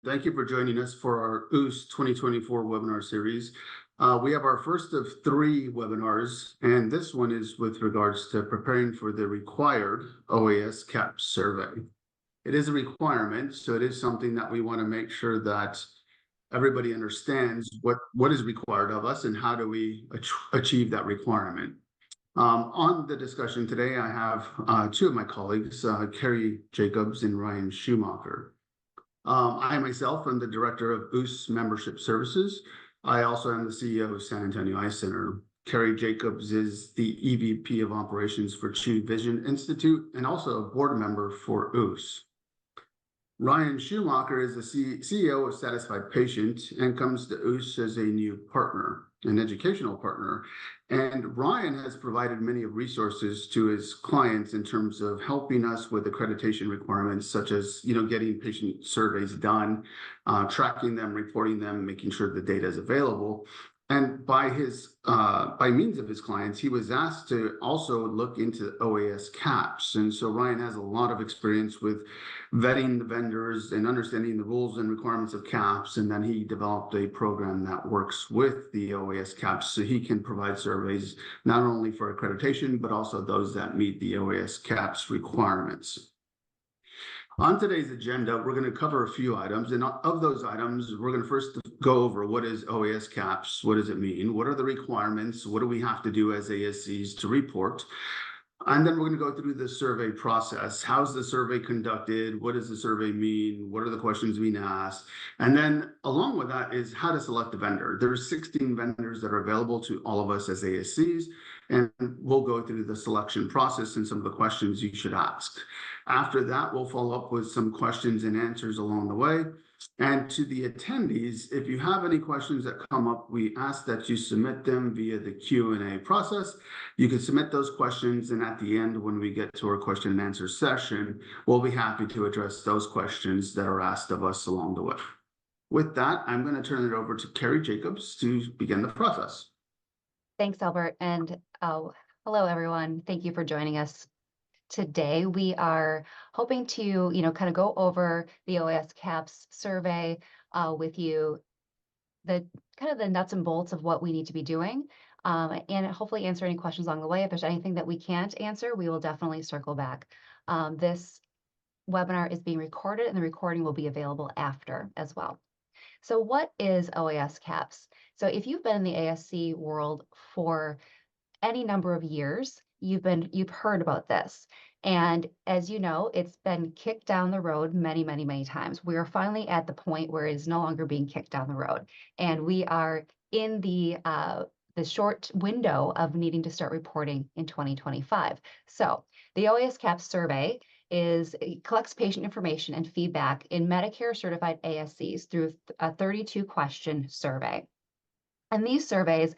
Thank you for joining us for our OAS 2024 webinar series. We have our first of 3 webinars, and this one is with regards to preparing for the required OAS CAHPS survey. It is a requirement, so it is something that we want to make sure that everybody understands what is required of us and how do we achieve that requirement. On the discussion today, I have 2 of my colleagues, Carrie Jacobs and Ryan Schumacher. I myself am the director of OAS Membership Services. I also am the CEO of San Antonio Eye Center. Carrie Jacobs is the EVP of Operations for Chu Vision Institute and also a board member for OAS. Ryan Schumacher is the CEO of Satisfied Patient and comes to OAS as a new partner, an educational partner. And Ryan has provided many resources to his clients in terms of helping us with accreditation requirements, such as getting patient surveys done, tracking them, reporting them, making sure the data is available. And by means of his clients, he was asked to also look into OAS CAHPS. And so Ryan has a lot of experience with vetting the vendors and understanding the rules and requirements of CAHPS. And then he developed a program that works with the OAS CAHPS so he can provide surveys not only for accreditation, but also those that meet the OAS CAHPS requirements. On today's agenda, we're going to cover a few items, and of those items, we're going to first go over what is OAS CAHPS, what does it mean, what are the requirements, what do we have to do as ASCs to report, and then we're going to go through the survey process. How's the survey conducted? What does the survey mean? What are the questions being asked? And then along with that is how to select a vendor. There are 16 vendors that are available to all of us as ASCs, and we'll go through the selection process and some of the questions you should ask. After that, we'll follow up with some questions and answers along the way. And to the attendees, if you have any questions that come up, we ask that you submit them via the Q&A process. You can submit those questions, and at the end, when we get to our question and answer session, we'll be happy to address those questions that are asked of us along the way. With that, I'm going to turn it over to Carrie Jacobs to begin the process. Thanks, Albert, and hello, everyone. Thank you for joining us. Today, we are hoping to, kind of go over the OAS CAHPS survey with you, the nuts and bolts of what we need to be doing, and hopefully answer any questions along the way. If there's anything that we can't answer, we will definitely circle back. This webinar is being recorded, and the recording will be available after as well. So what is OAS CAHPS? So if you've been in the ASC world for any number of years, you've heard about this. And as you know, it's been kicked down the road many, many, many times. We are finally at the point where it is no longer being kicked down the road. And we are in the short window of needing to start reporting in 2025. So the OAS CAHPS survey collects patient information and feedback in Medicare certified ASCs through a 32-question survey. And these surveys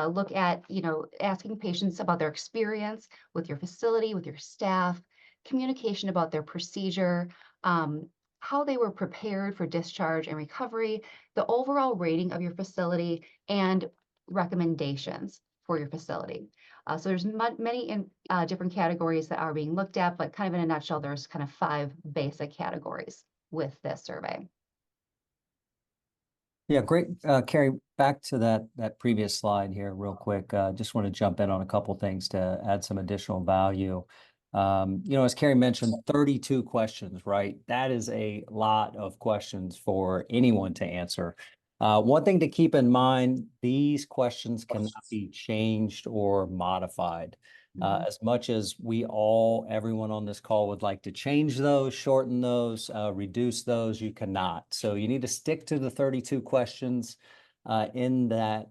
look at, asking patients about their experience with your facility, with your staff, communication about their procedure, how they were prepared for discharge and recovery, the overall rating of your facility, and recommendations for your facility. So there's many different categories that are being looked at, but kind of in a nutshell, there's kind of 5 basic categories with this survey. Yeah, great. Carrie, back to that previous slide here real quick. Just want to jump in on a couple things to add some additional value. As Carrie mentioned, 32 questions, right? That is a lot of questions for anyone to answer. One thing to keep in mind, these questions cannot be changed or modified. As much as everyone on this call would like to change those, shorten those, reduce those, you cannot. So you need to stick to the 32 questions in that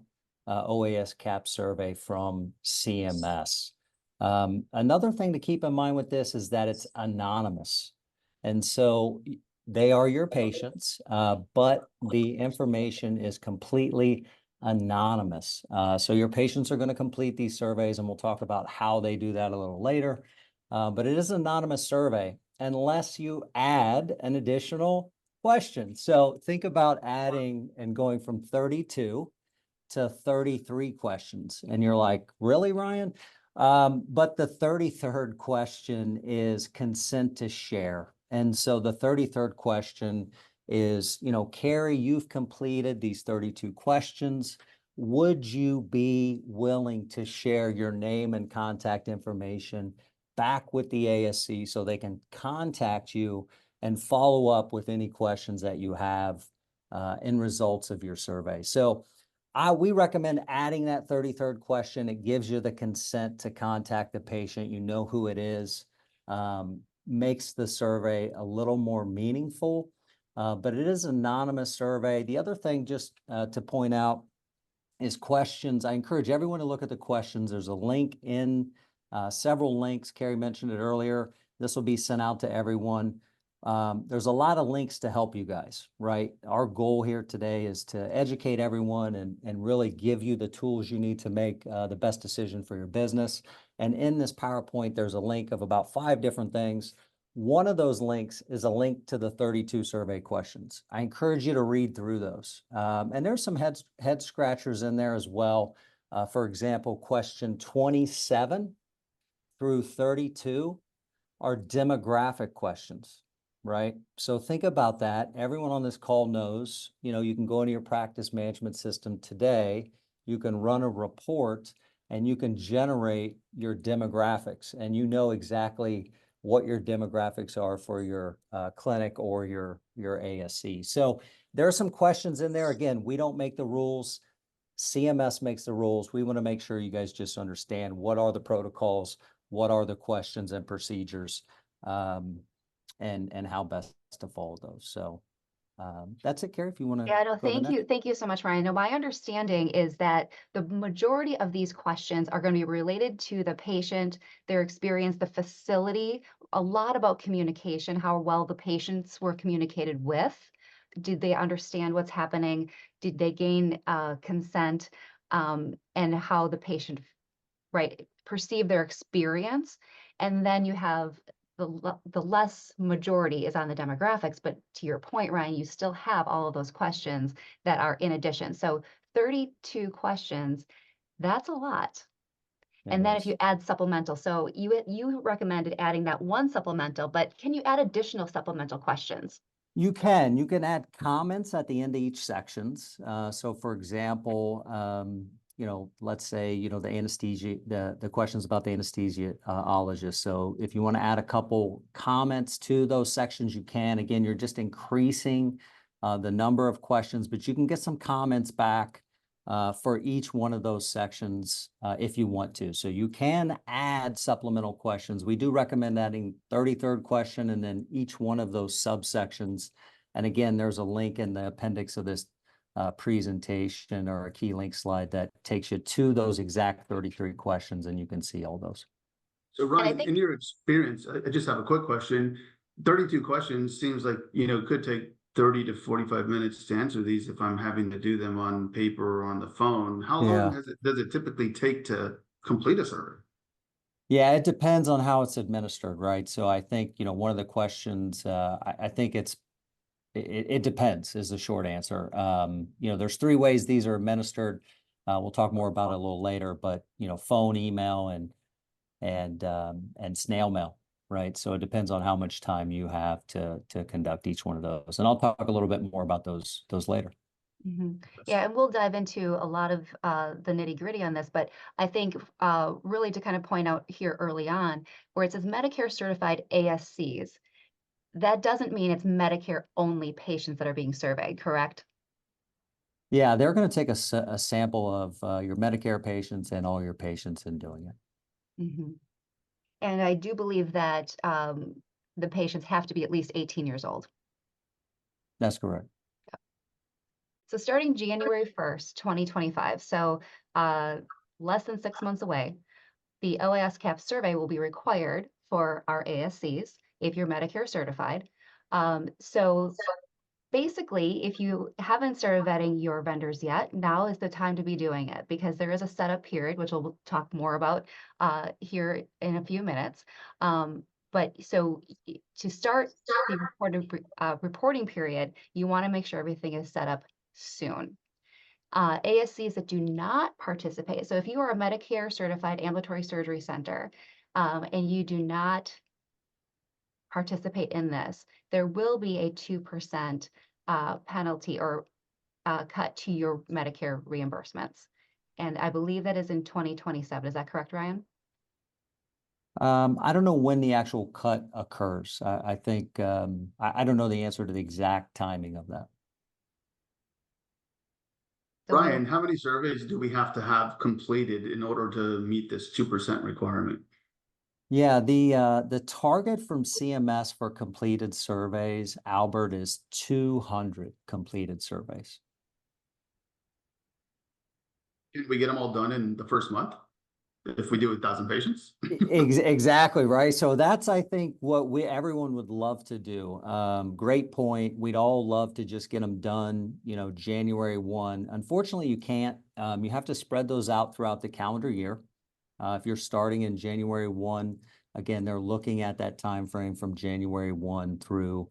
OAS CAHPS survey from CMS. Another thing to keep in mind with this is that it's anonymous. And so they are your patients, but the information is completely anonymous. So your patients are going to complete these surveys, and we'll talk about how they do that a little later. But it is an anonymous survey unless you add an additional question. So think about adding and going from 32 to 33 questions. And you're like, really, Ryan? But the 33rd question is consent to share. And so the 33rd question is, Carrie, you've completed these 32 questions. Would you be willing to share your name and contact information back with the ASC so they can contact you and follow up with any questions that you have in results of your survey? So we recommend adding that 33rd question. It gives you the consent to contact the patient. You know who it is. Makes the survey a little more meaningful, but it is an anonymous survey. The other thing just to point out is questions. I encourage everyone to look at the questions. There's a link in several links. Carrie mentioned it earlier. This will be sent out to everyone. There's a lot of links to help you guys, right? Our goal here today is to educate everyone and really give you the tools you need to make the best decision for your business. And in this PowerPoint, there's a link of about 5 different things. One of those links is a link to the 32 survey questions. I encourage you to read through those. And there's some head scratchers in there as well. For example, question 27 through 32 are demographic questions, right? So think about that. Everyone on this call knows, you can go into your practice management system today, you can run a report, and you can generate your demographics, and you know exactly what your demographics are for your clinic or your ASC. So there are some questions in there. Again, we don't make the rules. CMS makes the rules. We want to make sure you guys just understand what are the protocols, what are the questions and procedures, and how best to follow those. So that's it, Carrie, if you want to. Yeah, no, thank you. Thank you so much, Ryan. Now, my understanding is that the majority of these questions are going to be related to the patient, their experience, the facility, a lot about communication, how well the patients were communicated with. Did they understand what's happening? Did they gain consent? And how the patient, right, perceive their experience. And then you have the less majority is on the demographics, but to your point, Ryan, you still have all of those questions that are in addition. So 32 questions, that's a lot. And then if you add supplemental, so you recommended adding that one supplemental, but can you add additional supplemental questions? You can add comments at the end of each sections. So for example, let's say, the anesthesia, the questions about the anesthesiologist. So if you want to add a couple comments to those sections, you can. Again, you're just increasing the number of questions, but you can get some comments back for each one of those sections if you want to. So you can add supplemental questions. We do recommend adding 33rd question and then each one of those subsections. And again, there's a link in the appendix of this presentation or a key link slide that takes you to those exact 33 questions, and you can see all those. So Ryan, in your experience, I just have a quick question. 32 questions seems like, could take 30 to 45 minutes to answer these if I'm having to do them on paper or on the phone. How long does it typically take to complete a survey? Yeah, it depends on how it's administered, right? So I think, one of the questions, I think it depends is the short answer. There's 3 ways these are administered. We'll talk more about it a little later, but, phone, email, and snail mail. Right. So it depends on how much time you have to conduct each one of those. And I'll talk a little bit more about those later. Mm-hmm. Yeah, and we'll dive into a lot of the nitty-gritty on this, but I think really to kind of point out here early on, where it says Medicare certified ASCs, that doesn't mean it's Medicare only patients that are being surveyed, correct? Yeah, they're going to take a sample of your Medicare patients and all your patients in doing it. Mm-hmm. And I do believe that the patients have to be at least 18 years old. That's correct. So starting January 1st, 2025, so less than 6 months away, the OAS CAHPS survey will be required for our ASCs if you're Medicare certified. So basically, if you haven't started vetting your vendors yet, now is the time to be doing it because there is a setup period, which we'll talk more about here in a few minutes. But so to start the reporting period, you want to make sure everything is set up soon. ASCs that do not participate, so if you are a Medicare certified ambulatory surgery center and you do not participate in this, there will be a 2% penalty or cut to your Medicare reimbursements. And I believe that is in 2027. Is that correct, Ryan? I don't know when the actual cut occurs. I think I don't know the answer to the exact timing of that. So we'll- Brian, how many surveys do we have to have completed in order to meet this 2% requirement? Yeah, the target from CMS for completed surveys, Albert, is 200 completed surveys. Can we get them all done in the first month if we do 1,000 patients? Exactly, right. So that's, I think, what everyone would love to do. Great point. We'd all love to just get them done, January 1. Unfortunately, you can't. You have to spread those out throughout the calendar year. If you're starting in January 1, again, they're looking at that time frame from January 1 through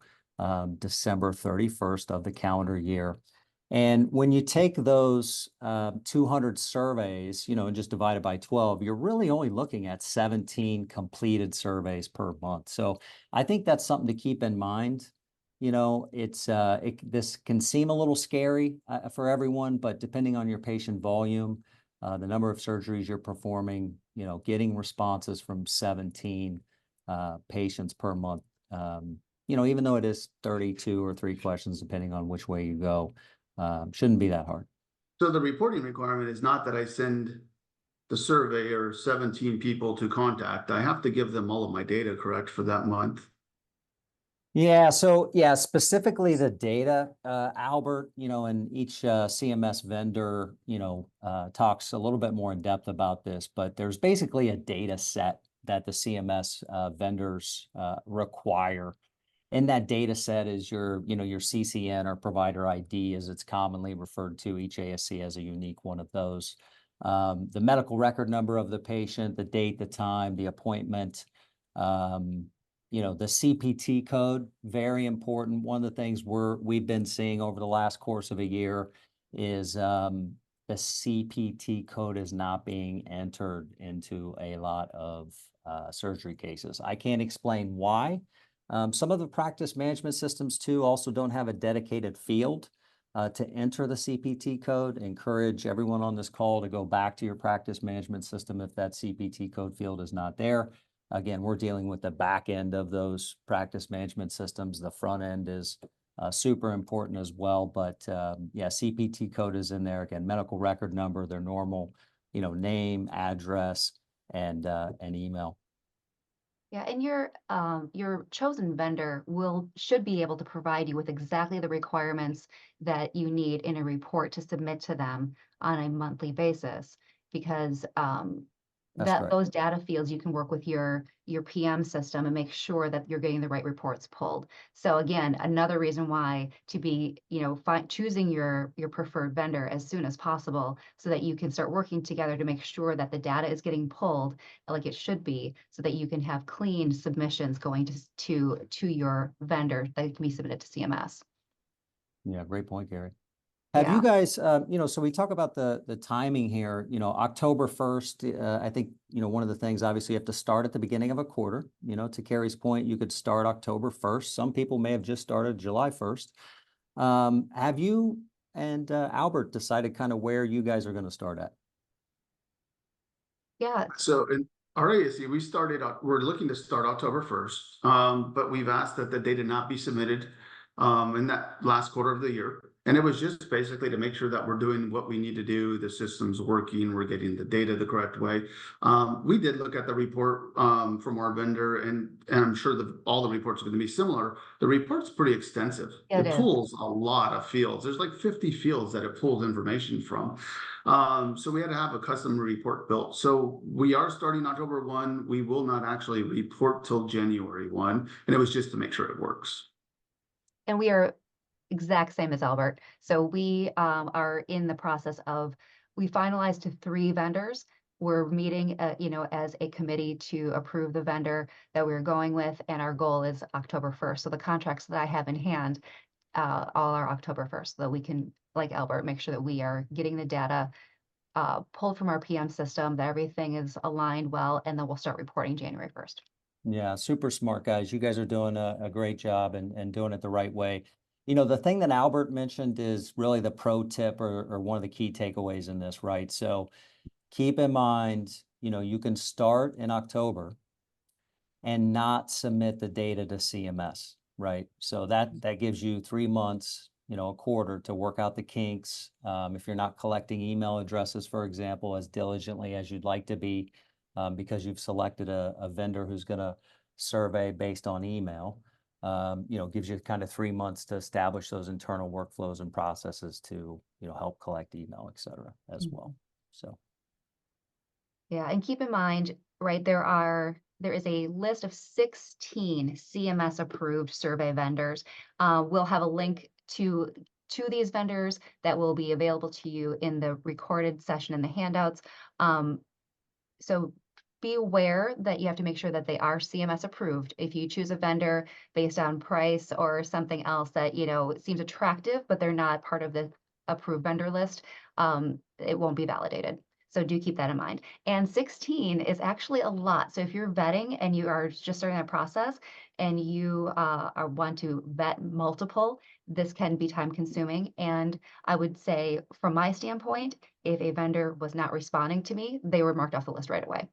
December 31st of the calendar year. And when you take those 200 surveys, and just divide it by 12, you're really only looking at 17 completed surveys per month. So I think that's something to keep in mind. This can seem a little scary for everyone, but depending on your patient volume, the number of surgeries you're performing, getting responses from 17 patients per month, even though it is 32 or 3 questions, depending on which way you go, shouldn't be that hard. So the reporting requirement is not that I send the survey or 17 people to contact. I have to give them all of my data, correct, for that month? Yeah, so yeah, specifically the data, Albert, and each CMS vendor, talks a little bit more in depth about this, but there's basically a data set that the CMS vendors require. In that data set is your CCN or provider ID, as it's commonly referred to. Each ASC has a unique one of those. The medical record number of the patient, the date, the time, the appointment, the CPT code, very important. One of the things we've been seeing over the last course of a year is the CPT code is not being entered into a lot of surgery cases. I can't explain why. Some of the practice management systems too also don't have a dedicated field to enter the CPT code. Encourage everyone on this call to go back to your practice management system if that CPT code field is not there. Again, we're dealing with the back end of those practice management systems. The front end is super important as well. But yeah, CPT code is in there. Again, medical record number, their normal, name, address, and email. Yeah, and your chosen vendor should be able to provide you with exactly the requirements that you need in a report to submit to them on a monthly basis, because those data fields, you can work with your PM system and make sure that you're getting the right reports pulled. So again, another reason why to be, choosing your preferred vendor as soon as possible so that you can start working together to make sure that the data is getting pulled like it should be, so that you can have clean submissions going to your vendor that can be submitted to CMS. Yeah, great point, Gary. Have you guys, so we talk about the timing here, October 1st, I think, one of the things, obviously, you have to start at the beginning of a quarter. To Carrie's point, you could start October 1st. Some people may have just started July 1st. Have you and Albert decided kind of where you guys are going to start at? Yeah. So in our ASC, we're looking to start October 1st, but we've asked that the data not be submitted in that last quarter of the year. And it was just basically to make sure that we're doing what we need to do, the system's working, we're getting the data the correct way. We did look at the report from our vendor, and I'm sure all the reports are going to be similar. The report's pretty extensive. It It is. pulls a lot of fields. There's like 50 fields that it pulls information from. So we had to have a custom report built. So we are starting October 1. We will not actually report till January 1. And it was just to make sure it works. And we are exact same as Albert. So we are in the process of, we finalized to 3 vendors. We're meeting, as a committee to approve the vendor that we're going with, and our goal is October 1st. So the contracts that I have in hand, all are October 1st, so that we can, like Albert, make sure that we are getting the data pulled from our PM system, that everything is aligned well, and then we'll start reporting January 1st. Yeah, super smart guys. You guys are doing a great job and doing it the right way. the thing that Albert mentioned is really the pro tip or one of the key takeaways in this, right? So keep in mind, you can start in October and not submit the data to CMS, right? So that gives you 3 months, a quarter to work out the kinks. If you're not collecting email addresses, for example, as diligently as you'd like to be, because you've selected a vendor who's going to survey based on email, gives you kind of 3 months to establish those internal workflows and processes to, help collect email, et cetera, as well. So. Yeah, and keep in mind, right, there is a list of 16 CMS approved survey vendors. We'll have a link to these vendors that will be available to you in the recorded session in the handouts. So be aware that you have to make sure that they are CMS approved. If you choose a vendor based on price or something else that, seems attractive, but they're not part of the approved vendor list, it won't be validated. So do keep that in mind. And 16 is actually a lot. So if you're vetting and you are just starting that process and you want to vet multiple, this can be time consuming. And I would say from my standpoint, if a vendor was not responding to me, they were marked off the list right away.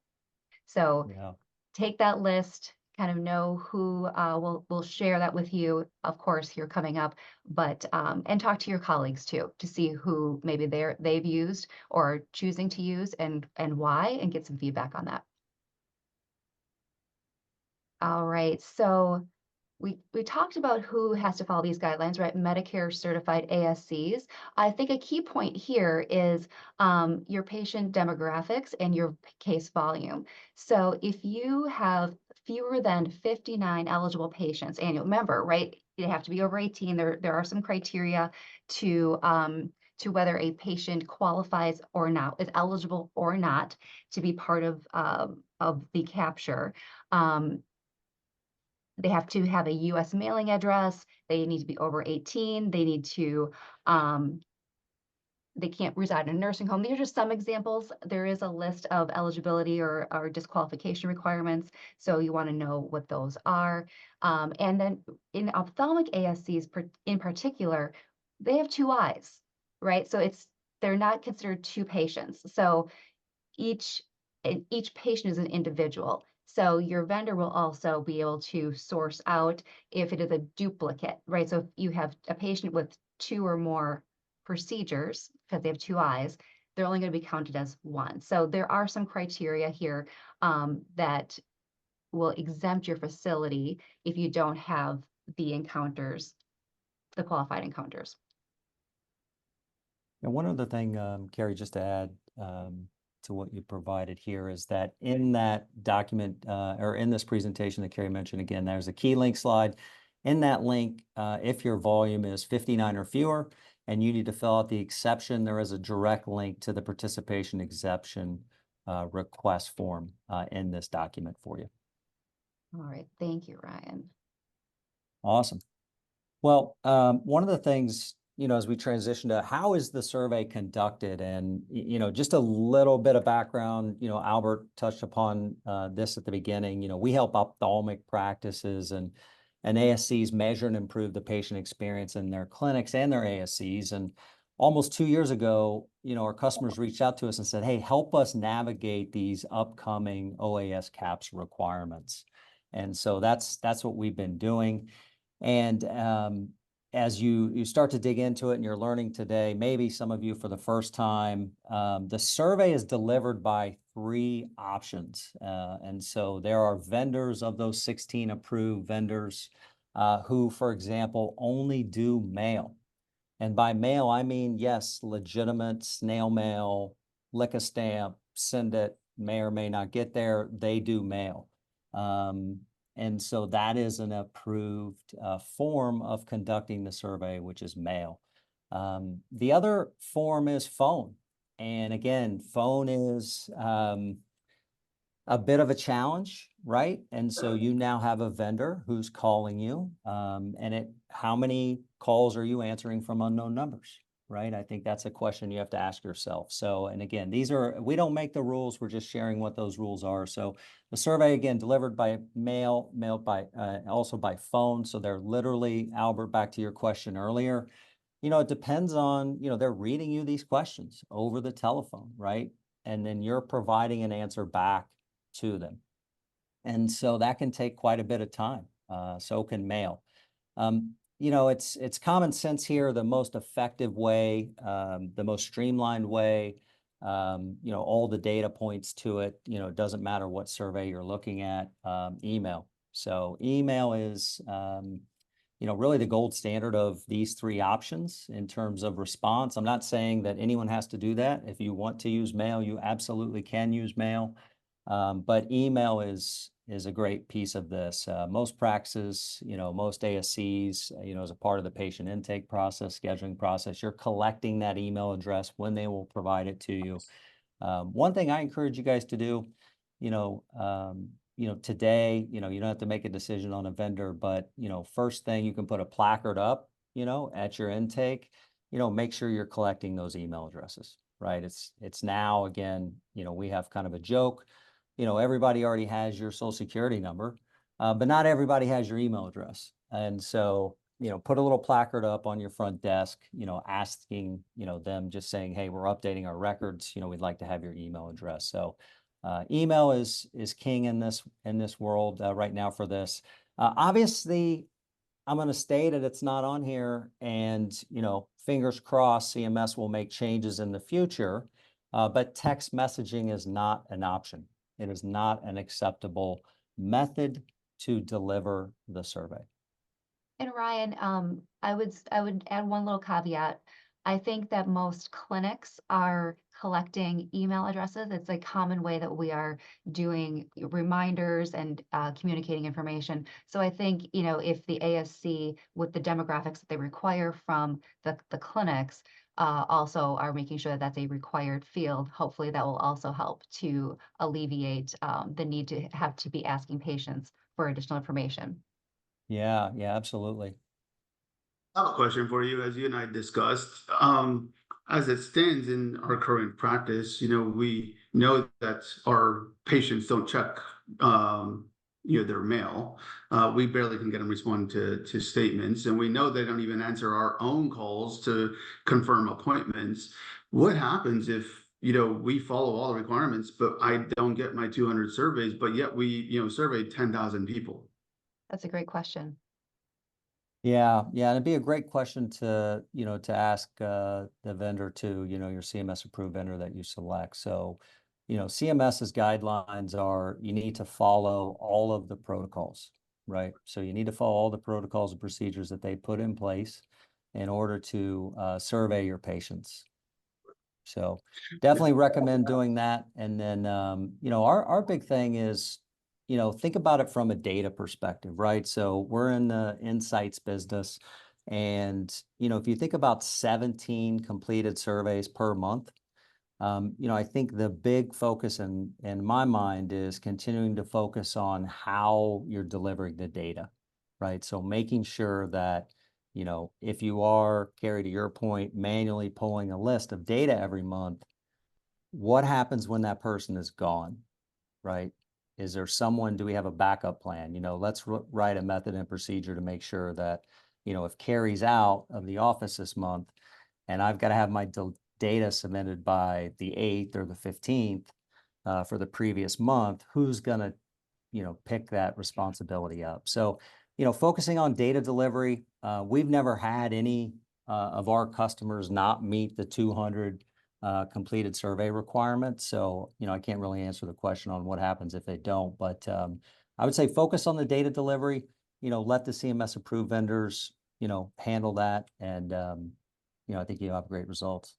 So Yeah. take that list, kind of know who will share that with you, of course, here coming up, but and talk to your colleagues too, to see who maybe they've used or are choosing to use and why, and get some feedback on that. All right, so we talked about who has to follow these guidelines, right? Medicare certified ASCs. I think a key point here is your patient demographics and your case volume. So if you have fewer than 59 eligible patients annual, remember, right? They have to be over 18. There are some criteria to whether a patient qualifies or not, is eligible or not to be part of the capture. They have to have a US mailing address. They need to be over 18. They need to, they can't reside in a nursing home. These are just some examples. There is a list of eligibility or disqualification requirements. So you want to know what those are. And then in ophthalmic ASCs in particular, they have 2 eyes, right? So they're not considered 2 patients. So each patient is an individual. So your vendor will also be able to source out if it is a duplicate, right? So if you have a patient with 2 or more procedures, because they have 2 eyes, they're only going to be counted as 1. So there are some criteria here that will exempt your facility if you don't have the encounters, the qualified encounters. And one other thing, Carrie, just to add to what you provided here is that in that document or in this presentation that Carrie mentioned, again, there's a key link slide. In that link, if your volume is 59 or fewer and you need to fill out the exception, there is a direct link to the participation exception request form in this document for you. All right, thank you, Ryan. Awesome. Well, one of the things, as we transition to how is the survey conducted, and, just a little bit of background, Albert touched upon this at the beginning. We help ophthalmic practices and ASCs measure and improve the patient experience in their clinics and their ASCs. And almost 2 years ago, our customers reached out to us and said, hey, help us navigate these upcoming OAS CAHPS requirements. And so that's what we've been doing. And as you start to dig into it and you're learning today, maybe some of you for the first time, the survey is delivered by 3 options. And so there are vendors of those 16 approved vendors who, for example, only do mail. And by mail, I mean, yes, legitimate snail mail, lick a stamp, send it, may or may not get there, they do mail. And so that is an approved form of conducting the survey, which is mail. The other form is phone. And again, phone is a bit of a challenge, right? And so you now have a vendor who's calling you. How many calls are you answering from unknown numbers, right? I think that's a question you have to ask yourself. So, and again, we don't make the rules, we're just sharing what those rules are. So the survey, again, delivered by mail, mailed by, also by phone. So they're literally, Albert, back to your question earlier, it depends on, they're reading you these questions over the telephone, right? And then you're providing an answer back to them. And so that can take quite a bit of time. So can mail. It's common sense here, the most effective way, the most streamlined way, all the data points to it, it doesn't matter what survey you're looking at, email. So email is, really the gold standard of these three options in terms of response. I'm not saying that anyone has to do that. If you want to use mail, you absolutely can use mail. But email is a great piece of this. Most practices, most ASCs, as a part of the patient intake process, scheduling process, you're collecting that email address when they will provide it to you. One thing I encourage you guys to do, today, you don't have to make a decision on a vendor, but, first thing, you can put a placard up, at your intake, make sure you're collecting those email addresses, right? It's now, again, we have kind of a joke, everybody already has your social security number, but not everybody has your email address. And so, put a little placard up on your front desk, asking, them, just saying, hey, we're updating our records, we'd like to have your email address. So email is king in this world right now for this. Obviously, I'm going to state it, it's not on here, and fingers crossed CMS will make changes in the future, but text messaging is not an option. It is not an acceptable method to deliver the survey. And Ryan, I would add one little caveat. I think that most clinics are collecting email addresses. It's a common way that we are doing reminders and communicating information. So I think, if the ASC, with the demographics that they require from the clinics, also are making sure that that's a required field, hopefully that will also help to alleviate the need to have to be asking patients for additional information. Yeah, absolutely. I have a question for you, as you and I discussed. As it stands in our current practice, we know that our patients don't check, their mail. We barely can get them respond to statements, and we know they don't even answer our own calls to confirm appointments. What happens if, we follow all the requirements, but I don't get my 200 surveys, but yet we, surveyed 10,000 people? That's a great question. Yeah, it'd be a great question to ask the vendor too, your CMS approved vendor that you select. So, CMS's guidelines are you need to follow all of the protocols, right? So you need to follow all the protocols and procedures that they put in place in order to survey your patients. So definitely recommend doing that. And then, our big thing is, think about it from a data perspective, right? So we're in the insights business. And, if you think about 17 completed surveys per month, I think the big focus in my mind is continuing to focus on how you're delivering the data, right? So making sure that, if you are, Carrie, to your point, manually pulling a list of data every month, what happens when that person is gone, right? Is there someone, do we have a backup plan? Let's write a method and procedure to make sure that, if Carrie's out of the office this month and I've got to have my data submitted by the 8th or the 15th for the previous month, who's going to, pick that responsibility up? So, focusing on data delivery, we've never had any of our customers not meet the 200 completed survey requirement. So, I can't really answer the question on what happens if they don't, but I would say focus on the data delivery, let the CMS approved vendors, handle that. And, I think you'll have great results.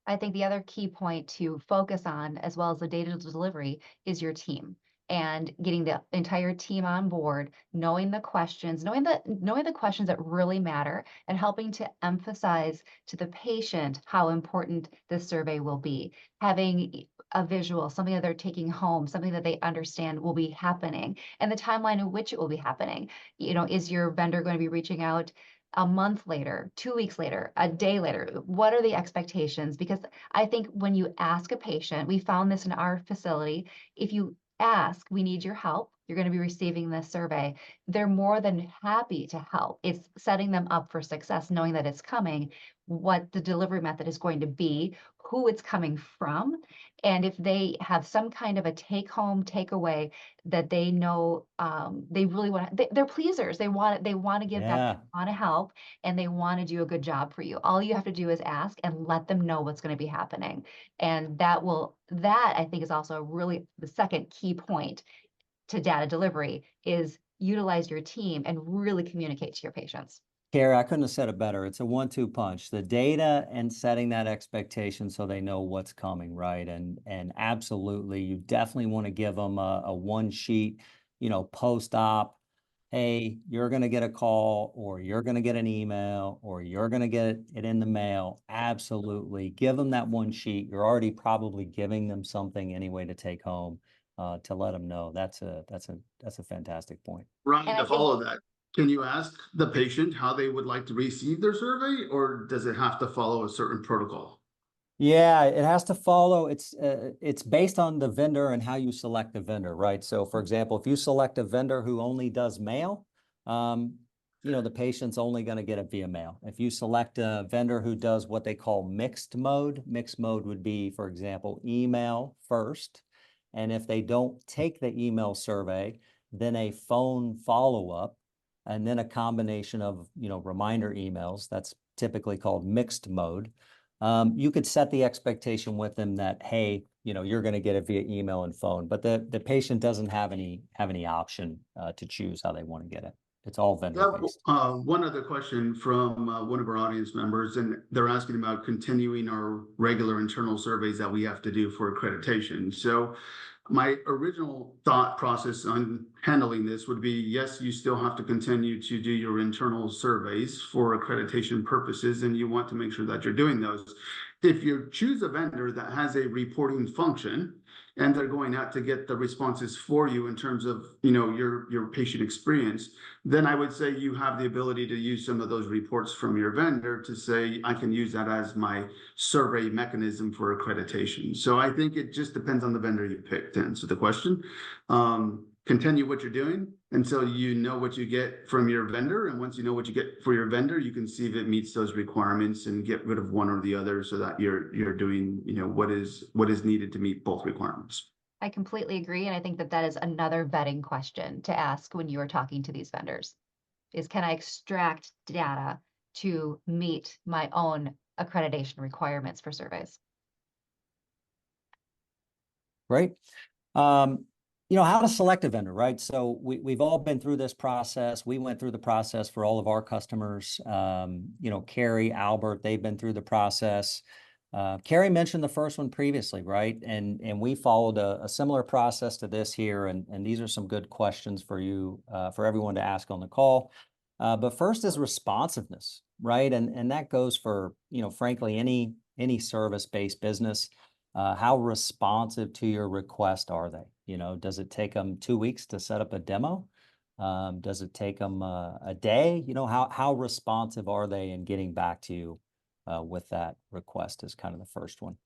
I think the other key point to focus on, as well as the data delivery, is your team and getting the entire team on board, knowing the questions, knowing the questions that really matter, and helping to emphasize to the patient how important this survey will be. Having a visual, something that they're taking home, something that they understand will be happening, and the timeline in which it will be happening. Is your vendor going to be reaching out a month later, 2 weeks later, a day later? What are the expectations? Because I think when you ask a patient, we found this in our facility, if you ask, we need your help, you're going to be receiving this survey, they're more than happy to help. It's setting them up for success, knowing that it's coming, what the delivery method is going to be, who it's coming from, and if they have some kind of a take-home takeaway that they know they really want to, they're pleasers. They want to give back, Yeah. they want to help, and they want to do a good job for you. All you have to do is ask and let them know what's going to be happening. And that I think is also really the second key point to data delivery is utilize your team and really communicate to your patients. Carrie, I couldn't have said it better. It's a 1-2 punch. The data and setting that expectation so they know what's coming, right? And absolutely, you definitely want to give them a one sheet, post-op. Hey, you're going to get a call, or you're going to get an email, or you're going to get it in the mail. Absolutely. Give them that one sheet. You're already probably giving them something anyway to take home, to let them know. That's a fantastic point. Ryan, And to I think follow that, can you ask the patient how they would like to receive their survey, or does it have to follow a certain protocol? Yeah, it has to follow. It's based on the vendor and how you select the vendor, right? So, for example, if you select a vendor who only does mail, the patient's only going to get it via mail. If you select a vendor who does what they call mixed mode would be, for example, email first. And if they don't take the email survey, then a phone follow-up, and then a combination of, reminder emails. That's typically called mixed mode. You could set the expectation with them that, hey, you're going to get it via email and phone, but the patient doesn't have any option to choose how they want to get it. It's all vendor based. One other question from one of our audience members, and they're asking about continuing our regular internal surveys that we have to do for accreditation. So my original thought process on handling this would be, yes, you still have to continue to do your internal surveys for accreditation purposes, and you want to make sure that you're doing those. If you choose a vendor that has a reporting function and they're going out to get the responses for you in terms of, your patient experience, then I would say you have the ability to use some of those reports from your vendor to say, I can use that as my survey mechanism for accreditation. So I think it just depends on the vendor you pick to answer the question. Continue what you're doing until you know what you get from your vendor. And once you know what you get for your vendor, you can see if it meets those requirements and get rid of one or the other so that you're doing, what is needed to meet both requirements. I completely agree. And I think that is another vetting question to ask when you are talking to these vendors is, can I extract data to meet my own accreditation requirements for surveys? Right. How to select a vendor, right? So we've all been through this process. We went through the process for all of our customers. Carrie, Albert, they've been through the process. Carrie mentioned the first one previously, right? And we followed a similar process to this here. And these are some good questions for you, for everyone to ask on the call. But first is responsiveness, right? And that goes for, frankly, any service-based business. How responsive to your request are they? Does it take them 2 weeks to set up a demo? Does it take them a day? How responsive are they in getting back to you with that request is kind of the first one.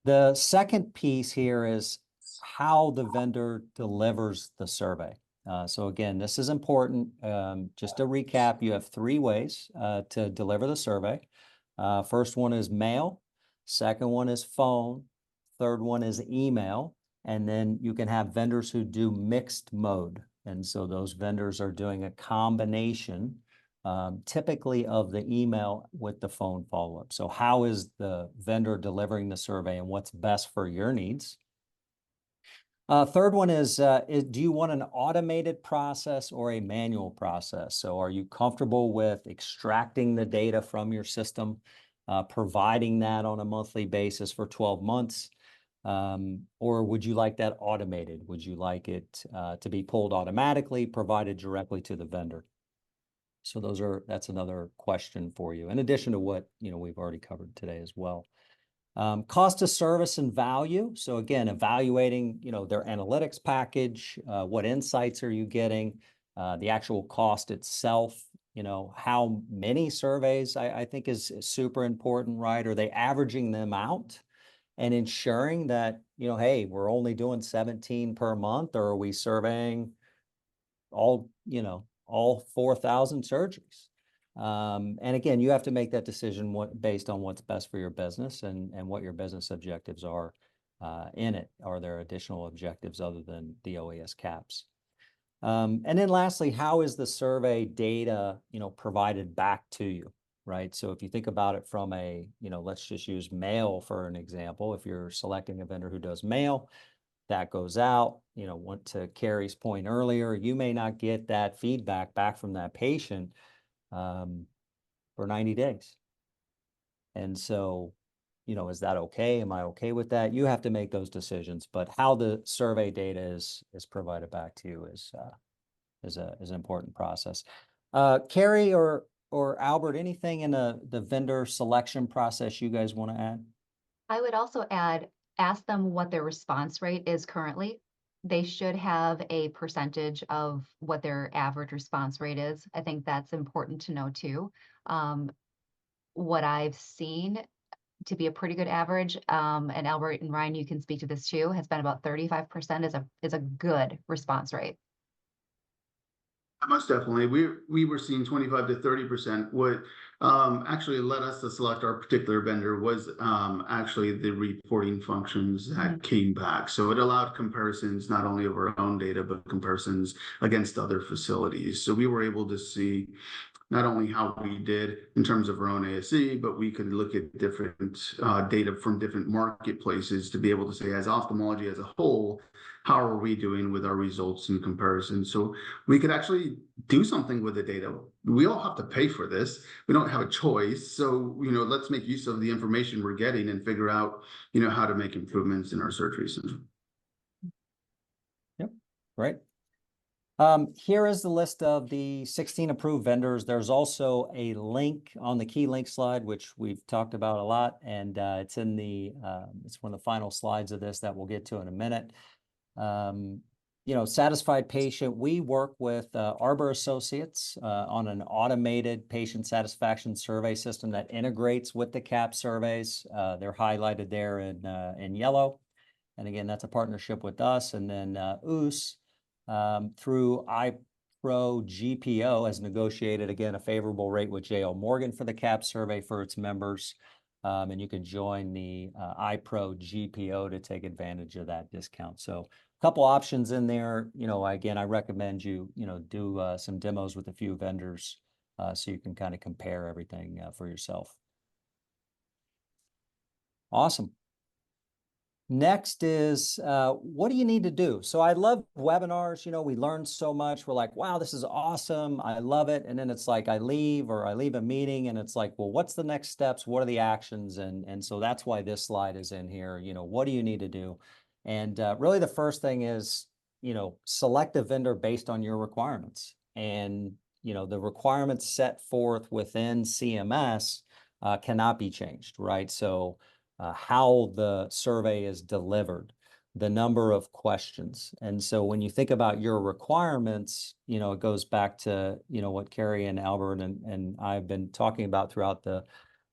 The second piece here is how the vendor delivers the survey. So again, this is important. Just to recap, you have 3 ways to deliver the survey. First one is mail. Second one is phone. Third one is email. And then you can have vendors who do mixed mode. And so those vendors are doing a combination, typically of the email with the phone follow-up. So how is the vendor delivering the survey and what's best for your needs? Third one is do you want an automated process or a manual process? So are you comfortable with extracting the data from your system, providing that on a monthly basis for 12 months? Or would you like that automated? Would you like it to be pulled automatically, provided directly to the vendor? So that's another question for you, in addition to what we've already covered today as well. Cost of service and value. So again, evaluating their analytics package. What insights are you getting? The actual cost itself. You know, how many surveys I think is super important, right? Are they averaging them out and ensuring that, you know, hey, we're only doing 17 per month, or are we surveying all, you know, all 4,000 surgeries? And again, you have to make that decision based on what's best for your business and what your business objectives are in it. Are there additional objectives other than the OAS CAHPS? And then lastly, how is the survey data, you know, provided back to you, right? So if you think about it from a, you know, let's just use mail for an example. If you're selecting a vendor who does mail, that goes out, you know, went to Carrie's point earlier, you may not get that feedback back from that patient for 90 days. And so, you know, is that okay? Am I okay with that? You have to make those decisions, but how the survey data is provided back to you is an important process. Carrie or Albert, anything in the vendor selection process you guys want to add? I would also ask them what their response rate is currently. They should have a percentage of what their average response rate is. I think that's important to know too. What I've seen to be a pretty good average, and Albert and Ryan, you can speak to this too, has been about 35% is a good response rate. Most definitely. We were seeing 25 to 30%. What actually led us to select our particular vendor was actually the reporting functions that came back. So it allowed comparisons not only of our own data, but comparisons against other facilities. So we were able to see not only how we did in terms of our own ASC, but we could look at different data from different marketplaces to be able to say, as ophthalmology as a whole, how are we doing with our results in comparison? So we could actually do something with the data. We all have to pay for this. We don't have a choice. So, you know, let's make use of the information we're getting and figure out, you know, how to make improvements in our surgery center. Yep, right. Here is the list of the 16 approved vendors. There's also a link on the key link slide, which we've talked about a lot, and it's in the it's one of the final slides of this that we'll get to in a minute. You know, satisfied patient. We work with Arbor Associates on an automated patient satisfaction survey system that integrates with the CAHPS surveys. They're highlighted there in yellow, and again, that's a partnership with us. And then OAS. Through iPro GPO has negotiated, again, a favorable rate with J.L. Morgan for the CAHPS survey for its members. And you can join the iPro GPO to take advantage of that discount. So a couple options in there. You know, again, I recommend you know, do some demos with a few vendors so you can kind of compare everything for yourself. Awesome. Next is, what do you need to do? So I love webinars. You know, we learn so much. We're like, wow, this is awesome. I love it. And then it's like I leave a meeting and it's like, well, what's the next steps? What are the actions? And so that's why this slide is in here. You know, what do you need to do? And really the first thing is, you know, select a vendor based on your requirements. And, you know, the requirements set forth within CMS cannot be changed, right? So how the survey is delivered, the number of questions. And so when you think about your requirements, you know, it goes back to, you know, what Carrie and Albert and I've been talking about throughout the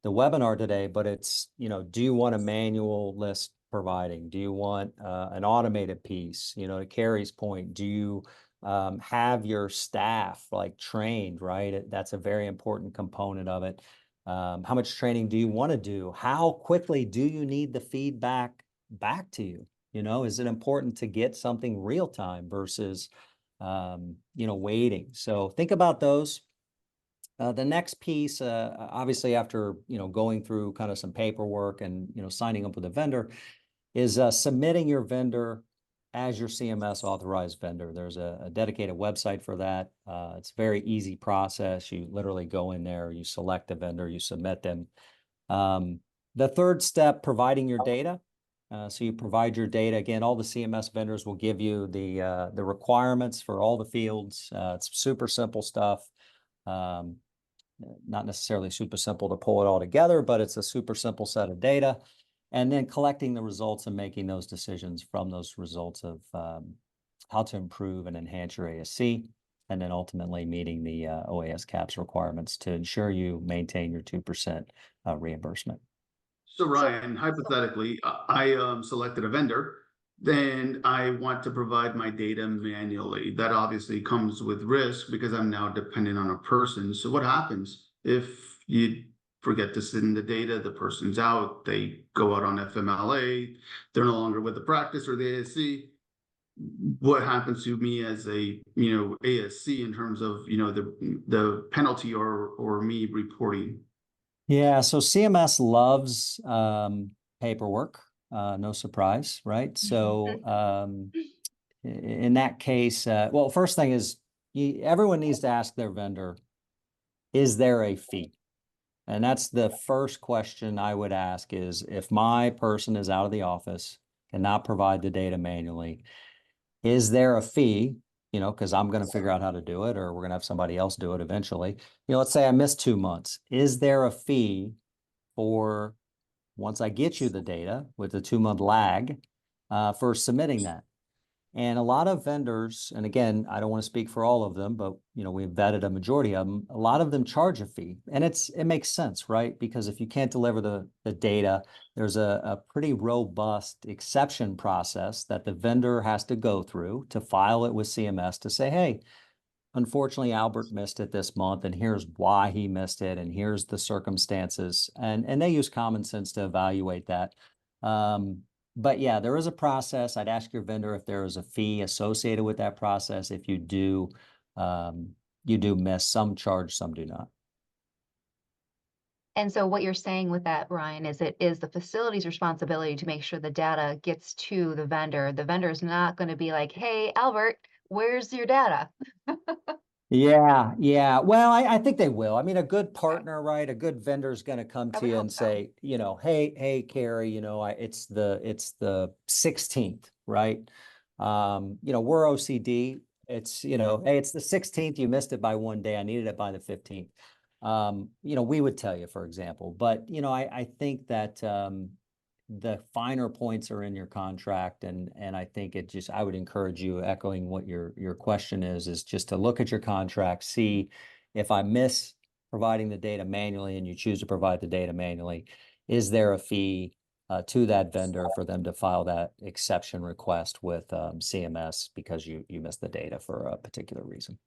webinar today, but it's, you know, do you want a manual list providing? Do you want an automated piece? You know, to Carrie's point, do you have your staff like trained, right? That's a very important component of it. How much training do you want to do? How quickly do you need the feedback back to you? You know, is it important to get something real time versus, you know, waiting? So think about those. The next piece, obviously after, you know, going through kind of some paperwork and, you know, signing up with a vendor is submitting your vendor as your CMS authorized vendor. There's a dedicated website for that. It's a very easy process. You literally go in there, you select a vendor, you submit them. The third step, providing your data. So you provide your data. Again, all the CMS vendors will give you the requirements for all the fields. It's super simple stuff. Not necessarily super simple to pull it all together, but it's a super simple set of data. And then collecting the results and making those decisions from those results of how to improve and enhance your ASC. and then ultimately meeting the OAS CAHPS requirements to ensure you maintain your 2% reimbursement. So Ryan, hypothetically, I selected a vendor, then I want to provide my data manually. That obviously comes with risk because I'm now dependent on a person. So what happens if you forget to send the data, the person's out, they go out on FMLA, they're no longer with the practice or the ASC? What happens to me as a ASC in terms of the penalty or me reporting? Yeah, so CMS loves paperwork, no surprise, right? So in that case, well, first thing is everyone needs to ask their vendor, is there a fee? And that's the first question I would ask is if my person is out of the office, cannot provide the data manually, is there a fee? Because I'm going to figure out how to do it, or we're going to have somebody else do it eventually. Let's say I missed 2 months. Is there a fee for once I get you the data with the 2-month lag for submitting that? And a lot of vendors, and again, I don't want to speak for all of them, but we've vetted a majority of them. A lot of them charge a fee, and it makes sense, right? Because if you can't deliver the data, there's a pretty robust exception process that the vendor has to go through to file it with CMS to say, hey, unfortunately, Albert missed it this month, and here's why he missed it, and here's the circumstances. And they use common sense to evaluate that. But yeah, there is a process. I'd ask your vendor if there is a fee associated with that process. If you do miss, some charge, some do not. And so what you're saying with that, Ryan, is it is the facility's responsibility to make sure the data gets to the vendor. The vendor is not going to be like, hey, Albert, where's your data? Yeah. Well, I think they will. I mean, a good partner, right? A good vendor is going to come I to would you hope and so. say, hey, Carrie, it's the 16th, right? We're OCD. It's, hey, it's the 16th. You missed it by 1 day. I needed it by the 15th. We would tell you, for example, but, I think that, the finer points are in your contract, and I think I would encourage you, echoing what your question is just to look at your contract, see if I miss providing the data manually and you choose to provide the data manually, is there a fee to that vendor for them to file that exception request with CMS because you missed the data for a particular reason.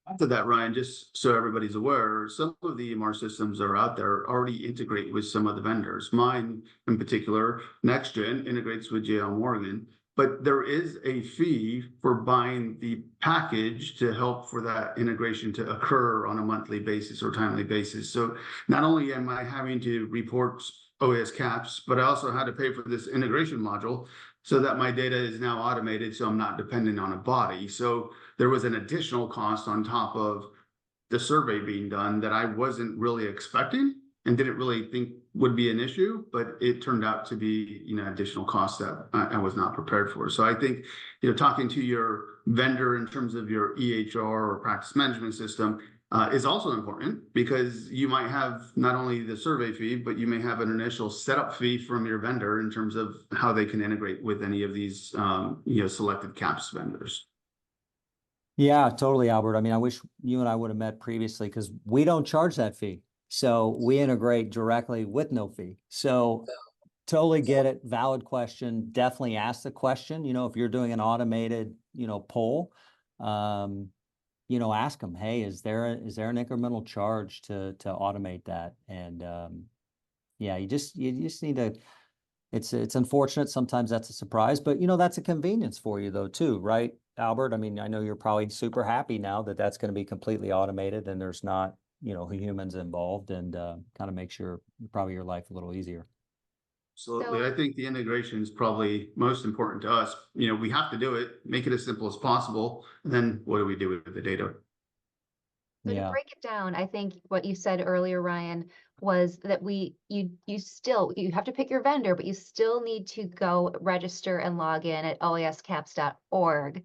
After that, Ryan, just so everybody's aware, some of the EMR systems that are out there already integrate with some of the vendors. Mine, in particular, NextGen, integrates with JL Morgan, but there is a fee for buying the package to help for that integration to occur on a monthly basis or timely basis. So not only am I having to report OAS CAHPS, but I also had to pay for this integration module so that my data is now automated, so I'm not dependent on a body. So there was an additional cost on top of the survey being done that I wasn't really expecting and didn't really think would be an issue, but it turned out to be, additional costs that I was not prepared for. So I think, talking to your vendor in terms of your EHR or practice management system is also important, because you might have not only the survey fee, but you may have an initial setup fee from your vendor in terms of how they can integrate with any of these, selected CAHPS vendors. Yeah, totally, Albert. I mean, I wish you and I would have met previously because we don't charge that fee. So we integrate directly with no fee. So totally get it. Valid question. Definitely ask the question. If you're doing an automated, poll, ask them, hey, is there an incremental charge to automate that? And yeah, you just need to. It's unfortunate. Sometimes that's a surprise, but that's a convenience for you though too, right, Albert? I mean, I know you're probably super happy now that that's going to be completely automated and there's not, humans involved, and kind of makes probably your life a little easier. Absolutely. I think the integration is probably most important to us. We have to do it, make it as simple as possible. And then what do we do with the data? So to break it down, I think what you said earlier, Ryan, was that you have to pick your vendor, but you still need to go register and log in at oascaps.org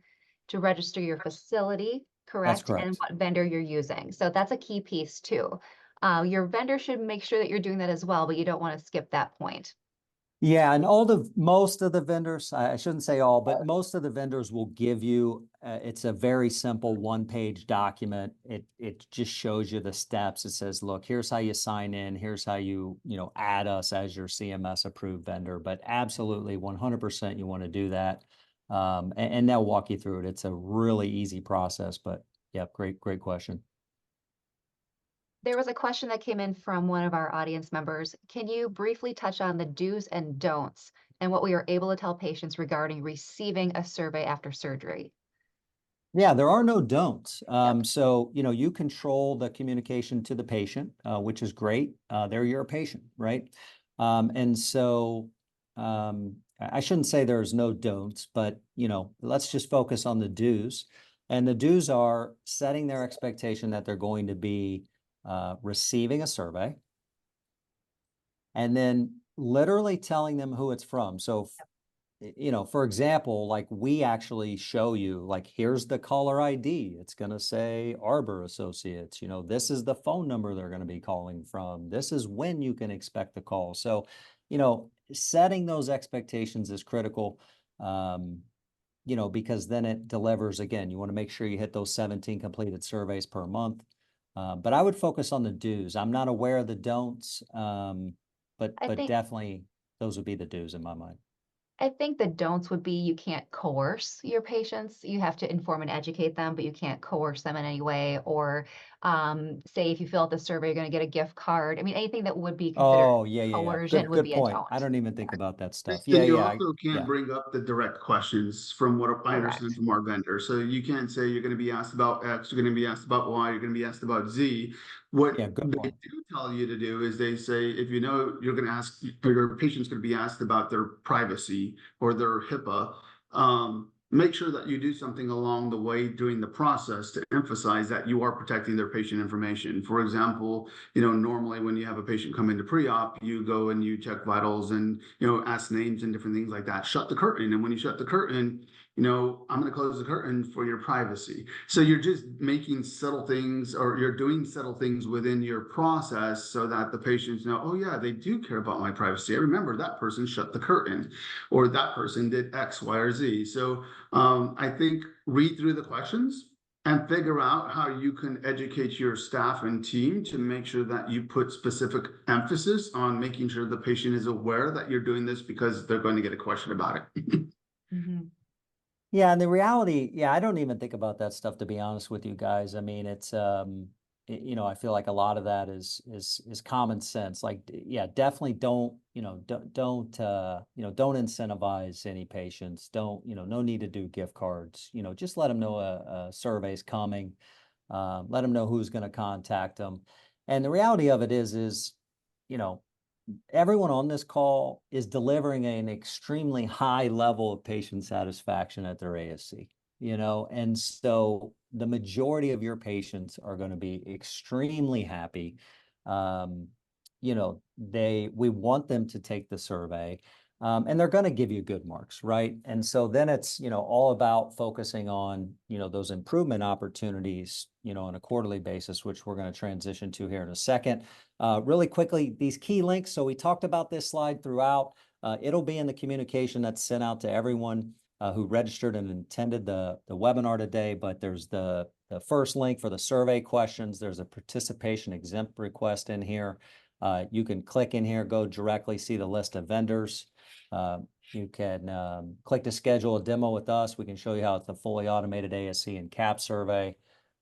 to register your facility, correct? That's correct. And what vendor you're using. So that's a key piece too. Your vendor should make sure that you're doing that as well, but you don't want to skip that point. Yeah, and most of the vendors, I shouldn't say all, but most of the vendors will give you, it's a very simple one-page document. It just shows you the steps. It says, look, here's how you sign in, here's how you add us as your CMS approved vendor. But absolutely 100% you want to do that. And they'll walk you through it. It's a really easy process, but yeah, great question. There was a question that came in from one of our audience members. Can you briefly touch on the do's and don'ts and what we are able to tell patients regarding receiving a survey after surgery? Yeah, there are no don'ts. Yep. So, you control the communication to the patient, which is great. They're your patient, right? And so I shouldn't say there's no don'ts, but, let's just focus on the do's. And the do's are setting their expectation that they're going to be receiving a survey, and then literally telling them who it's from. So for example, like we actually show you, like, here's the caller ID. It's going to say Arbor Associates. This is the phone number they're going to be calling from. This is when you can expect the call. So, setting those expectations is critical, because then it delivers. Again, you want to make sure you hit those 17 completed surveys per month. But I would focus on the do's. I'm not aware of the don'ts, but I think definitely those would be the do's in my mind. I think the don'ts would be you can't coerce your patients. You have to inform and educate them, but you can't coerce them in any way. Or say if you fill out the survey, you're going to get a gift card. I mean, anything that would be considered Oh, yeah. coercion would Good be a point. I don't. don't even think about that stuff. And you Yeah, also can't yeah. bring up the direct questions from what I understand Correct. from our vendor. So you can't say you're going to be asked about X, you're going to be asked about Y, you're going to be asked about Z. What Yeah, good they point. do tell you to do is they say, if you know you're going to ask, or your patient's going to be asked about their privacy or their HIPAA, make sure that you do something along the way during the process to emphasize that you are protecting their patient information. For example, normally when you have a patient come into pre-op, you go and you check vitals and, ask names and different things like that. Shut the curtain. And when you shut the curtain, I'm going to close the curtain for your privacy. So you're just making subtle things, or you're doing subtle things within your process so that the patients know, oh yeah, they do care about my privacy. I remember that person shut the curtain, or that person did X, Y, or Z. So I think read through the questions and figure out how you can educate your staff and team to make sure that you put specific emphasis on making sure the patient is aware that you're doing this because they're going to get a question about it. Mm-hmm. Yeah, and the reality, yeah, I don't even think about that stuff, to be honest with you guys. I mean, it's I feel like a lot of that is common sense. Like, yeah, definitely don't don't incentivize any patients. Don't no need to do gift cards. Just let them know a survey's coming. Let them know who's going to contact them. And the reality of it is you know everyone on this call is delivering an extremely high level of patient satisfaction at their ASC, and so the majority of your patients are going to be extremely happy. We want them to take the survey, and they're going to give you good marks, right? And so then it's, all about focusing on, those improvement opportunities, on a quarterly basis, which we're going to transition to here in a second. Really quickly, these key links. So we talked about this slide throughout. It'll be in the communication that's sent out to everyone who registered and attended the webinar today, but there's the first link for the survey questions. There's a participation exempt request in here. You can click in here, go directly, see the list of vendors. You can click to schedule a demo with us. We can show you how it's a fully automated ASC and CAP survey.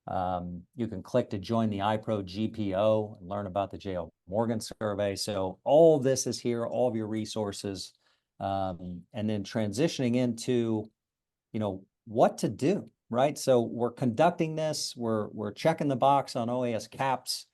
You can click to join the iPro GPO and learn about the JL Morgan survey. So all of this is here, all of your resources. And then transitioning into, what to do, right? So we're conducting this, we're checking the box on OAS CAHPS,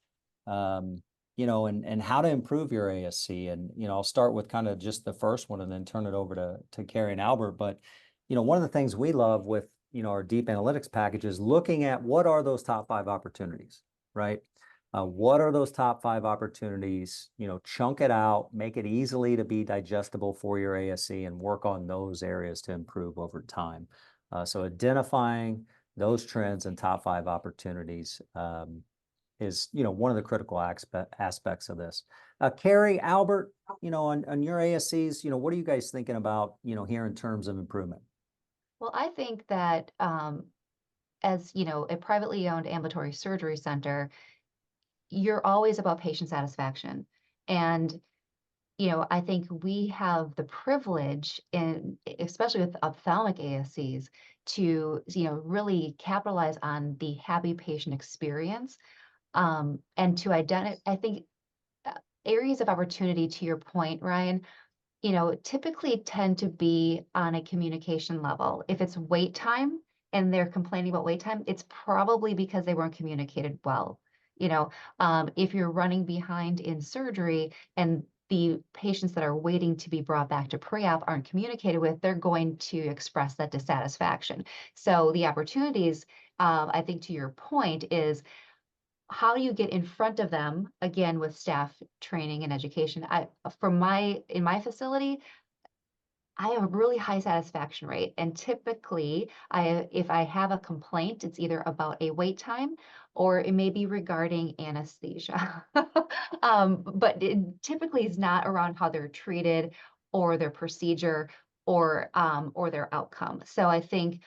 and how to improve your ASC. And, I'll start with kind of just the first one and then turn it over to Carrie and Albert. But, one of the things we love with, our deep analytics package is looking at what are those top 5 opportunities, right? What are those top 5 opportunities? Chunk it out, make it easily to be digestible for your ASC, and work on those areas to improve over time. So identifying those trends and top 5 opportunities is, one of the critical aspects of this. Carrie, Albert, on your ASCs, what are you guys thinking about, here in terms of improvement? Well, I think that as a privately owned ambulatory surgery center, you're always about patient satisfaction. And I think we have the privilege especially with ophthalmic ASCs, to, really capitalize on the happy patient experience, and to identify, I think, areas of opportunity, to your point, Ryan, typically tend to be on a communication level. If it's wait time and they're complaining about wait time, it's probably because they weren't communicated well. If you're running behind in surgery and the patients that are waiting to be brought back to pre-op aren't communicated with, they're going to express that dissatisfaction. So the opportunities, I think, to your point, is how do you get in front of them, again, with staff training and education. In my facility, I have a really high satisfaction rate, and typically, if I have a complaint, it's either about a wait time or it may be regarding anesthesia. But it typically is not around how they're treated or their procedure or their outcome. So I think,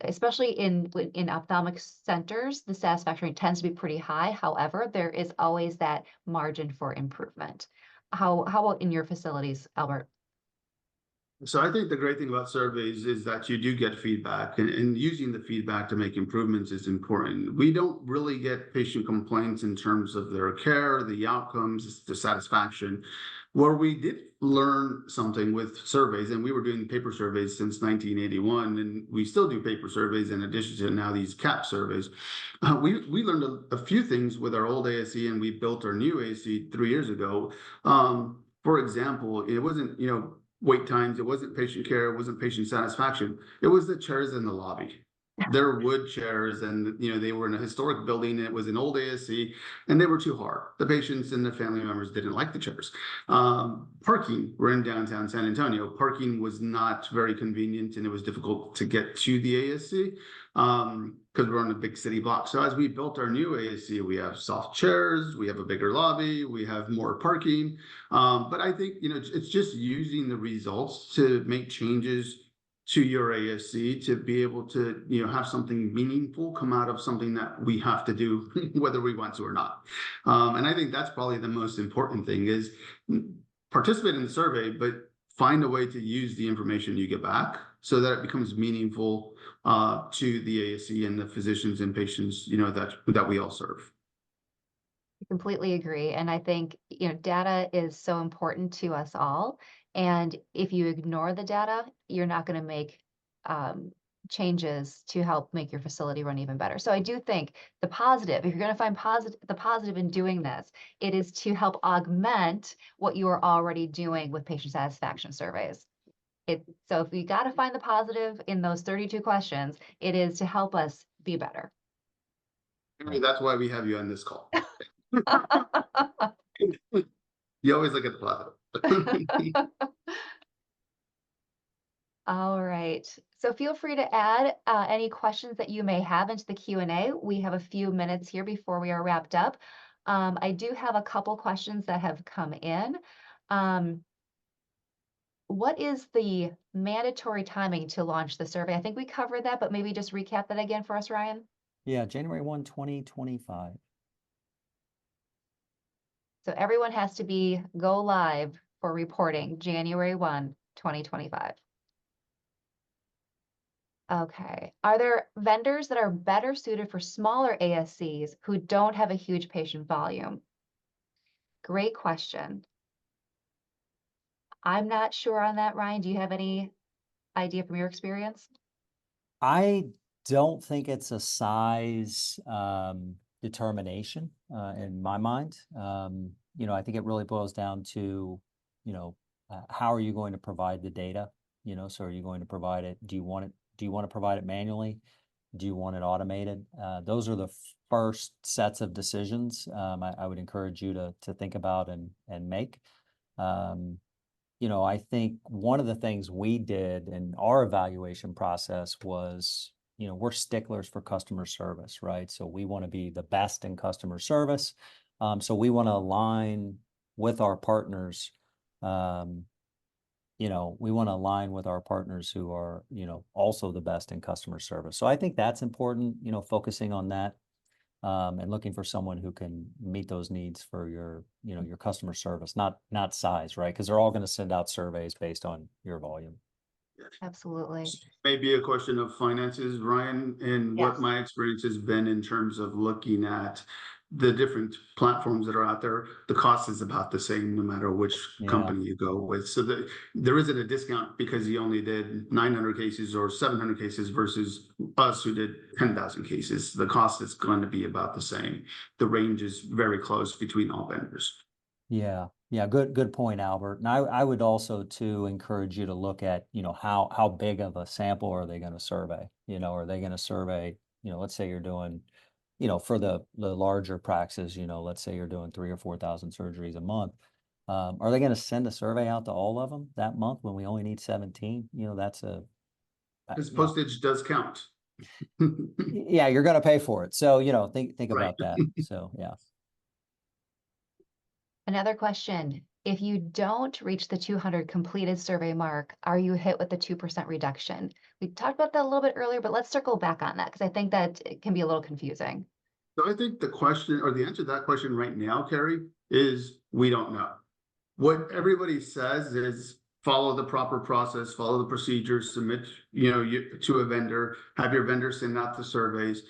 especially in ophthalmic centers, the satisfaction rate tends to be pretty high. However, there is always that margin for improvement. How about in your facilities, Albert? So I think the great thing about surveys is that you do get feedback, and using the feedback to make improvements is important. We don't really get patient complaints in terms of their care, the outcomes, the satisfaction. Where we did learn something with surveys, and we were doing paper surveys since 1981, and we still do paper surveys in addition to now these CAP surveys. We learned a few things with our old ASC, and we built our new ASC 3 years ago. For example, it wasn't, wait times, it wasn't patient care, it wasn't patient satisfaction. It was the chairs in the lobby. They're wood chairs, and they were in a historic building, and it was an old ASC, and they were too hard. The patients and the family members didn't like the chairs. Parking, we're in downtown San Antonio. Parking was not very convenient, and it was difficult to get to the ASC because we're on a big city block. So as we built our new ASC, we have soft chairs, we have a bigger lobby, we have more parking. But I think it's just using the results to make changes to your ASC to be able to have something meaningful come out of something that we have to do whether we want to or not. And I think that's probably the most important thing is participate in the survey, but find a way to use the information you get back so that it becomes meaningful to the ASC and the physicians and patients that we all serve. I completely agree. And I think, data is so important to us all. And if you ignore the data, you're not going to make changes to help make your facility run even better. So I do think the positive, if you're going to find the positive in doing this, it is to help augment what you are already doing with patient satisfaction surveys. So if we got to find the positive in those 32 questions, it is to help us be better. That's why we have you on this call. You always look at the positive. All right. So feel free to add any questions that you may have into the Q&A. We have a few minutes here before we are wrapped up. I do have a couple questions that have come in. What is the mandatory timing to launch the survey? I think we covered that, but maybe just recap that again for us, Ryan. Yeah, January 1, 2025. So everyone has to go live for reporting January 1, 2025. Okay. Are there vendors that are better suited for smaller ASCs who don't have a huge patient volume? Great question. I'm not sure on that, Ryan. Do you have any idea from your experience? I don't think it's a size determination in my mind. I think it really boils down to, how are you going to provide the data? So are you going to provide it? Do you want to provide it manually? Do you want it automated? Those are the first sets of decisions I would encourage you to think about and make. I think one of the things we did in our evaluation process was, we're sticklers for customer service, right? So we want to be the best in customer service. So we want to align with our partners. We want to align with our partners who are, also the best in customer service. So I think that's important, focusing on that, and looking for someone who can meet those needs for your customer service, not size, right? Because they're all going to send out surveys based on your volume. Absolutely. Maybe a question of finances, Ryan, and Yes. what my experience has been in terms of looking at the different platforms that are out there. The cost is about the same no matter which company you go with. So there isn't a discount because you only did 900 cases or 700 cases versus us who did 10,000 cases. The cost is going to be about the same. The range is very close between all vendors. Yeah. Good point, Albert. And I would also too encourage you to look at, how big of a sample are they going to survey? Are they going to survey, let's say you're doing, for the larger practices, let's say you're doing 3,000 or 4,000 surgeries a month. Are they going to send a survey out to all of them that month when we only need 17? That's Because postage does count. yeah, you're going to pay for it. So, think Right. about that. So, yeah. Another question. If you don't reach the 200 completed survey mark, are you hit with the 2% reduction? We talked about that a little bit earlier, but let's circle back on that because I think that it can be a little confusing. So I think the question or the answer to that question right now, Carrie, is we don't know. What everybody says is follow the proper process, follow the procedures, submit, to a vendor, have your vendor send out the surveys.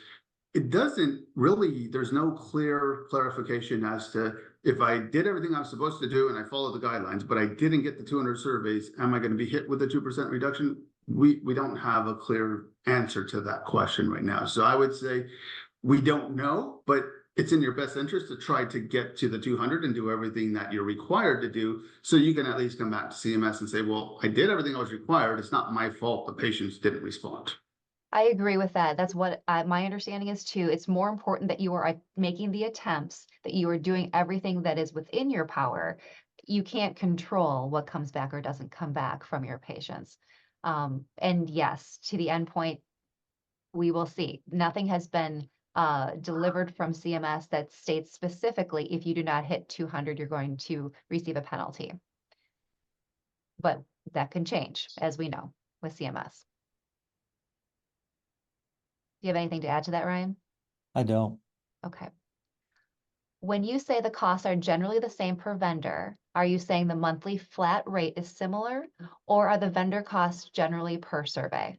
It doesn't really, there's no clear clarification as to if I did everything I'm supposed to do and I followed the guidelines, but I didn't get the 200 surveys, am I going to be hit with a 2% reduction? We don't have a clear answer to that question right now. So I would say we don't know, but it's in your best interest to try to get to the 200 and do everything that you're required to do. So you can at least come back to CMS and say, well, I did everything I was required. It's not my fault the patients didn't respond. I agree with that. That's what my understanding is too. It's more important that you are making the attempts, that you are doing everything that is within your power. You can't control what comes back or doesn't come back from your patients. And yes, to the end point, we will see. Nothing has been delivered from CMS that states specifically if you do not hit 200, you're going to receive a penalty. But that can change, as we know, with CMS. Do you have anything to add to that, Ryan? I don't. Okay. When you say the costs are generally the same per vendor, are you saying the monthly flat rate is similar, or are the vendor costs generally per survey?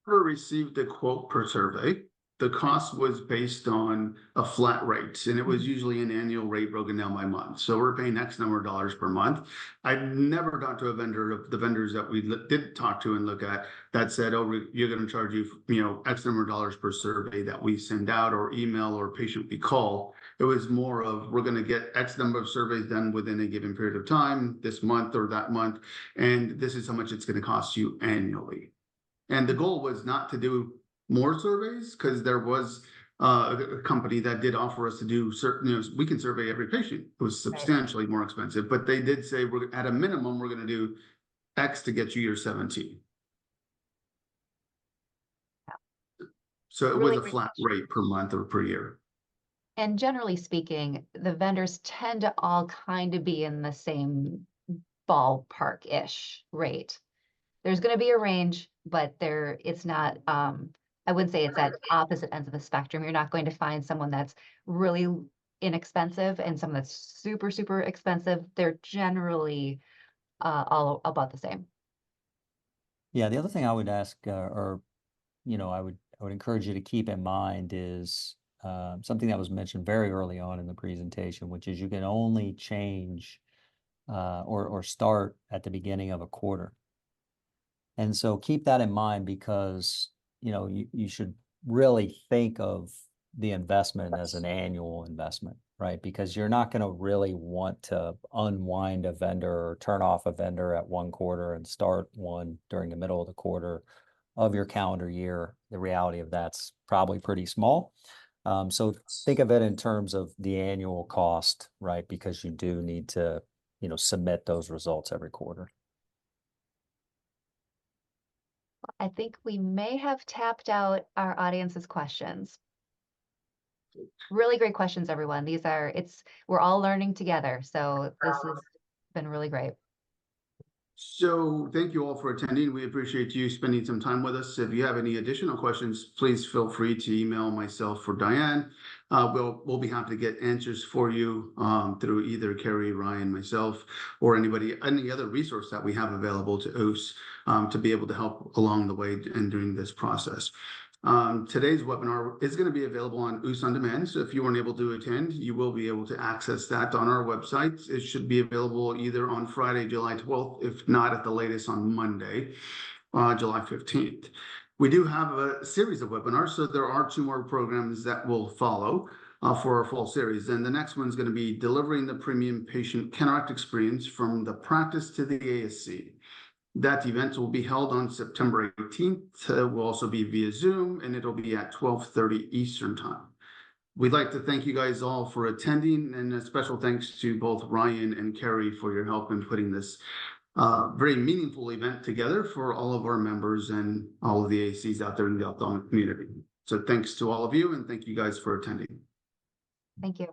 Received a quote per survey. The cost was based on a flat rate, and it was usually an annual rate broken down by month. So we're paying X number of dollars per month. I've never talked to a vendor of the vendors that we did talk to and look at that said, oh, you're going to charge you, X number of dollars per survey that we send out or email or patient we call. It was more of we're going to get X number of surveys done within a given period of time, this month or that month, and this is how much it's going to cost you annually. And the goal was not to do more surveys because there was a company that did offer us to do certain, we can survey every patient. It was substantially more expensive, but they did say we're at a minimum, we're going to do X to get you your 17. So it was a flat rate per month or per year. And generally speaking, the vendors tend to all kind of be in the same ballpark-ish rate. There's going to be a range, but it's not, I wouldn't say it's at opposite ends of the spectrum. You're not going to find someone that's really inexpensive and someone that's super, super expensive. They're generally all about the same. Yeah, the other thing I would ask, I would encourage you to keep in mind is something that was mentioned very early on in the presentation, which is you can only change or start at the beginning of a quarter. And so keep that in mind because, you should really think of the investment as an annual investment, right? Because you're not going to really want to unwind a vendor or turn off a vendor at one quarter and start one during the middle of the quarter of your calendar year. The reality of that's probably pretty small. So think of it in terms of the annual cost, right? Because you do need to, submit those results every quarter. I think we may have tapped out our audience's questions. Really great questions, everyone. We're all learning together. So this has been really great. So thank you all for attending. We appreciate you spending some time with us. If you have any additional questions, please feel free to email myself or Diane. We'll be happy to get answers for you through either Carrie, Ryan, myself, or any other resource that we have available to OAS to be able to help along the way and during this process. Today's webinar is going to be available on OAS On Demand. So if you weren't able to attend, you will be able to access that on our website. It should be available either on Friday, July 12th, if not at the latest on Monday, July 15th. We do have a series of webinars, so there are 2 more programs that will follow for our fall series. And the next one's going to be Delivering the Premium Patient Cataract Experience from the Practice to the ASC. That event will be held on September 18th. Will also be via Zoom, and it'll be at 12:30 Eastern Time. We'd like to thank you guys all for attending, and a special thanks to both Ryan and Carrie for your help in putting this very meaningful event together for all of our members and all of the ACs out there in the ophthalmic community. So thanks to all of you, and thank you guys for attending. Thank you.